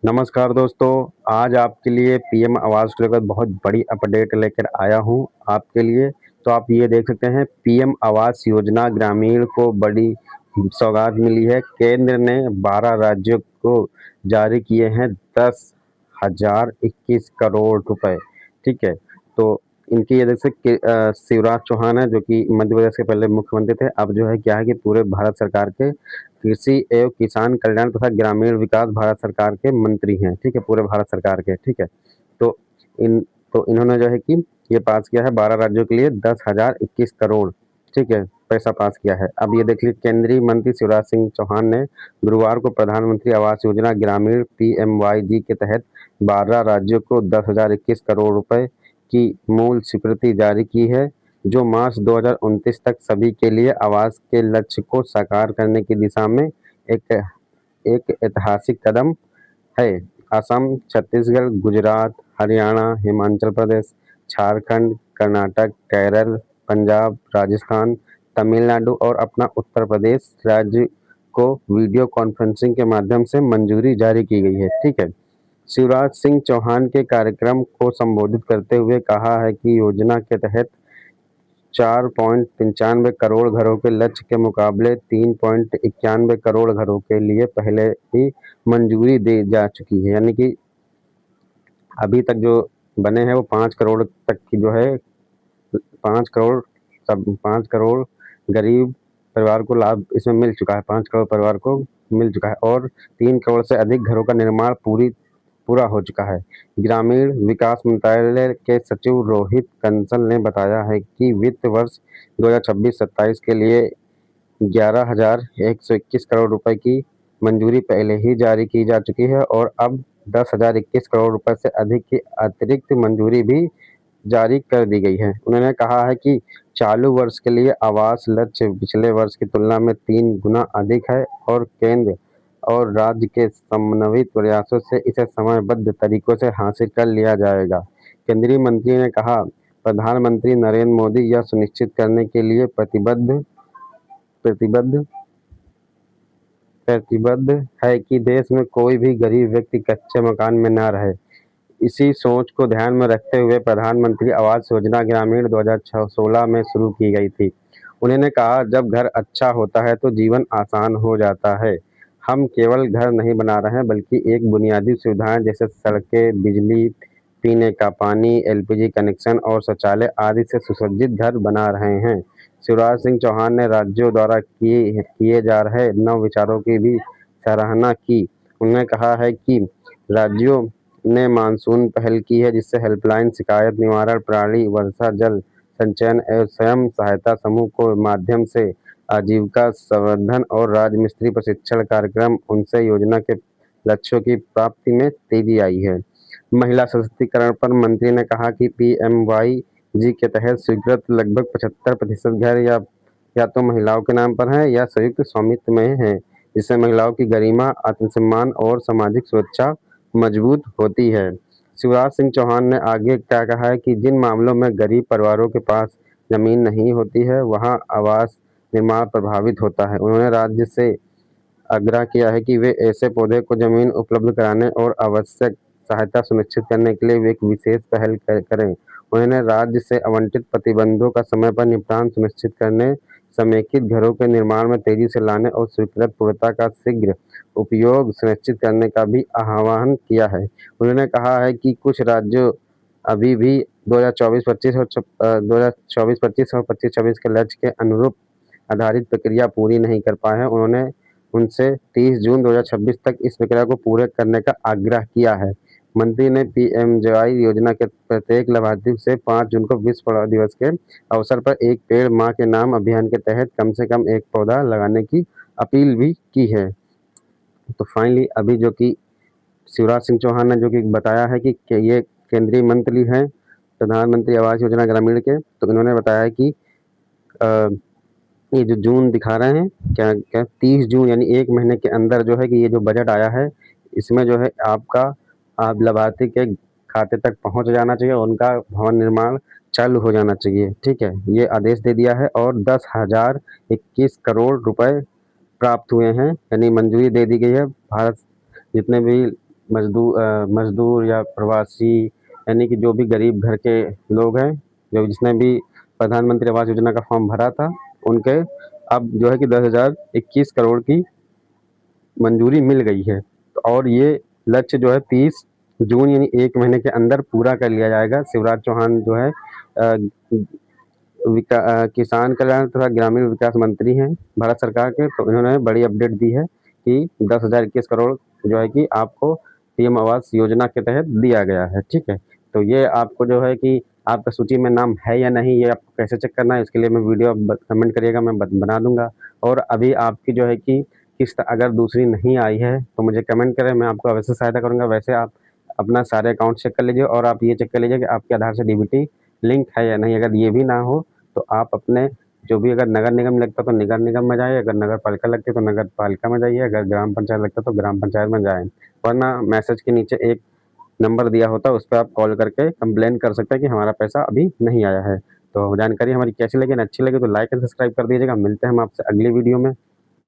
नमस्कार दोस्तों, आज आपके लिए पीएम आवास को लेकर बहुत बड़ी अपडेट लेकर आया हूँ आपके लिए। तो आप ये देख सकते हैं पीएम आवास योजना ग्रामीण को बड़ी सौगात मिली है। केंद्र ने 12 राज्यों को जारी किए हैं 10,021 करोड़ रुपए। ठीक है, तो इनकी वजह से शिवराज चौहान है जो कि मध्य प्रदेश के पहले मुख्यमंत्री थे। अब जो है क्या है कि पूरे भारत सरकार के कृषि एवं किसान कल्याण तथा ग्रामीण विकास भारत सरकार के मंत्री हैं। ठीक है, पूरे भारत सरकार के। ठीक है, तो इन तो इन्होंने जो है कि ये पास किया है 12 राज्यों के लिए 10,021 करोड़। ठीक है, पैसा पास किया है। अब ये देख लीजिए, केंद्रीय मंत्री शिवराज सिंह चौहान ने गुरुवार को प्रधानमंत्री आवास योजना ग्रामीण PMYG के तहत 12 राज्यों को 10,021 करोड़ रुपए की मूल स्वीकृति जारी की है, जो मार्च 2029 तक सभी के लिए आवास के लक्ष्य को साकार करने की दिशा में एक एक ऐतिहासिक कदम है। असम, छत्तीसगढ़, गुजरात, हरियाणा, हिमाचल प्रदेश, झारखंड, कर्नाटक, केरल, पंजाब, राजस्थान, तमिलनाडु और अपना उत्तर प्रदेश राज्य को वीडियो कॉन्फ्रेंसिंग के माध्यम से मंजूरी जारी की गई है। ठीक है, शिवराज सिंह चौहान के कार्यक्रम को संबोधित करते हुए कहा है कि योजना के तहत 4.95 करोड़ घरों के लक्ष्य के मुकाबले 3.91 करोड़ घरों के लिए पहले ही मंजूरी दी जा चुकी है। यानी कि अभी तक जो बने हैं वो 5 करोड़ तक की जो है 5 करोड़ गरीब परिवार को लाभ इसमें मिल चुका है। 5 करोड़ परिवार को मिल चुका है और 3 करोड़ से अधिक घरों का निर्माण पूरा हो चुका है। ग्रामीण विकास मंत्रालय के सचिव रोहित कंसल ने बताया है कि वित्त वर्ष 2026-27 के लिए 11,121 करोड़ रुपए की मंजूरी पहले ही जारी की जा चुकी है और अब 10,021 करोड़ रुपए से अधिक की अतिरिक्त मंजूरी भी जारी कर दी गई है। उन्होंने कहा है कि चालू वर्ष के लिए आवास लक्ष्य पिछले वर्ष की तुलना में 3 गुना अधिक है और केंद्र और राज्य के समन्वित प्रयासों से इसे समयबद्ध तरीकों से हासिल कर लिया जाएगा। केंद्रीय मंत्री ने कहा, प्रधानमंत्री नरेंद्र मोदी यह सुनिश्चित करने के लिए प्रतिबद्ध प्रतिबद्ध है कि देश में कोई भी गरीब व्यक्ति कच्चे मकान में न रहे। इसी सोच को ध्यान में रखते हुए प्रधानमंत्री आवास योजना ग्रामीण 2016 में शुरू की गई थी। उन्होंने कहा, जब घर अच्छा होता है तो जीवन आसान हो जाता है। हम केवल घर नहीं बना रहे हैं बल्कि एक बुनियादी सुविधाएं जैसे सड़कें, बिजली, पीने का पानी, LPG कनेक्शन और शौचालय आदि से सुसज्जित घर बना रहे हैं। शिवराज सिंह चौहान ने राज्यों द्वारा किए जा रहे नव विचारों की भी सराहना की। उन्होंने कहा है कि राज्यों ने मानसून पहल की है, जिससे हेल्पलाइन, शिकायत निवारण प्रणाली, वर्षा जल संचयन एवं स्वयं सहायता समूह को माध्यम से आजीविका संवर्धन और राजमिस्त्री प्रशिक्षण कार्यक्रम उनसे योजना के लक्ष्यों की प्राप्ति में तेजी आई है। महिला सशक्तिकरण पर मंत्री ने कहा कि PMYG के तहत स्वीकृत लगभग 75% घर या तो महिलाओं के नाम पर हैं या संयुक्त स्वामित्व में हैं, जिससे महिलाओं की गरिमा, आत्मसम्मान और सामाजिक सुरक्षा मजबूत होती है। शिवराज सिंह चौहान ने आगे क्या कहा है कि जिन मामलों में गरीब परिवारों के पास जमीन नहीं होती है, वहां आवास निर्माण प्रभावित होता है। उन्होंने राज्य से आग्रह किया है कि वे ऐसे पौधे को जमीन उपलब्ध कराने और आवश्यक सहायता सुनिश्चित करने के लिए वे एक विशेष पहल करें। उन्होंने राज्य से आवंटित प्रतिबंधों का समय पर निपटान सुनिश्चित करने, समेकित घरों के निर्माण में तेजी से लाने और स्वीकृत पूर्णता का शीघ्र उपयोग सुनिश्चित करने का भी आह्वान किया है। उन्होंने कहा है कि कुछ राज्यों अभी भी 2024-25 और 25-26 के लक्ष्य के अनुरूप आधारित प्रक्रिया पूरी नहीं कर पाए हैं। उन्होंने उनसे 30 जून 2026 तक इस प्रक्रिया को पूरे करने का आग्रह किया है। मंत्री ने PMJY योजना के प्रत्येक लाभार्थी से 5 जून को विश्व पौधा दिवस के अवसर पर एक पेड़ मां के नाम अभियान के तहत कम से कम एक पौधा लगाने की अपील भी की है। तो फाइनली अभी जो कि शिवराज सिंह चौहान ने जो कि बताया है कि ये केंद्रीय मंत्री हैं प्रधानमंत्री आवास योजना ग्रामीण के, तो इन्होंने बताया है कि ये जो जून दिखा रहे हैं क्या क्या 30 जून यानी 1 महीने के अंदर जो है कि ये जो बजट आया है, इसमें जो है आप लाभार्थी के खाते तक पहुंच जाना चाहिए और उनका भवन निर्माण चालू हो जाना चाहिए। ठीक है, ये आदेश दे दिया है और 10,021 करोड़ रुपए प्राप्त हुए हैं, यानी मंजूरी दे दी गई है। भारत जितने भी मजदूर या प्रवासी, यानी कि जो भी गरीब घर के लोग हैं, जो जिसने भी प्रधानमंत्री आवास योजना का फॉर्म भरा था, उनके अब जो है कि 10,021 करोड़ की मंजूरी मिल गई है। तो और ये लक्ष्य जो है 30 जून यानी 1 महीने के अंदर पूरा कर लिया जाएगा। शिवराज चौहान जो है किसान कल्याण तथा ग्रामीण विकास मंत्री हैं भारत सरकार के, तो इन्होंने बड़ी अपडेट दी है कि 10,021 करोड़ जो है कि आपको पीएम आवास योजना के तहत दिया गया है। ठीक है, तो ये आपको जो है कि आपका सूची में नाम है या नहीं, ये आपको कैसे चेक करना है, इसके लिए मैं वीडियो कमेंट करिएगा, मैं बना दूंगा। और अभी आपकी जो है कि किस्त अगर दूसरी नहीं आई है तो मुझे कमेंट करें, मैं आपको अवश्य सहायता करूंगा। वैसे आप अपना सारे अकाउंट चेक कर लीजिए और आप ये चेक कर लीजिए कि आपके आधार से डीबीटी लिंक है या नहीं। अगर ये भी ना हो तो आप अपने जो भी, अगर नगर निगम लगता तो नगर निगम में जाइए, अगर नगर पालिका लगती तो नगर पालिका में जाइए, अगर ग्राम पंचायत लगता तो ग्राम पंचायत में जाएँ। वरना मैसेज के नीचे एक नंबर दिया होता है, उस पे आप कॉल करके कंप्लेन कर सकते हैं कि हमारा पैसा अभी नहीं आया है। तो जानकारी हमारी कैसी लगी, अच्छी लगी तो लाइक एंड सब्सक्राइब कर दीजिएगा। मिलते हैं हम आपसे अगली वीडियो में।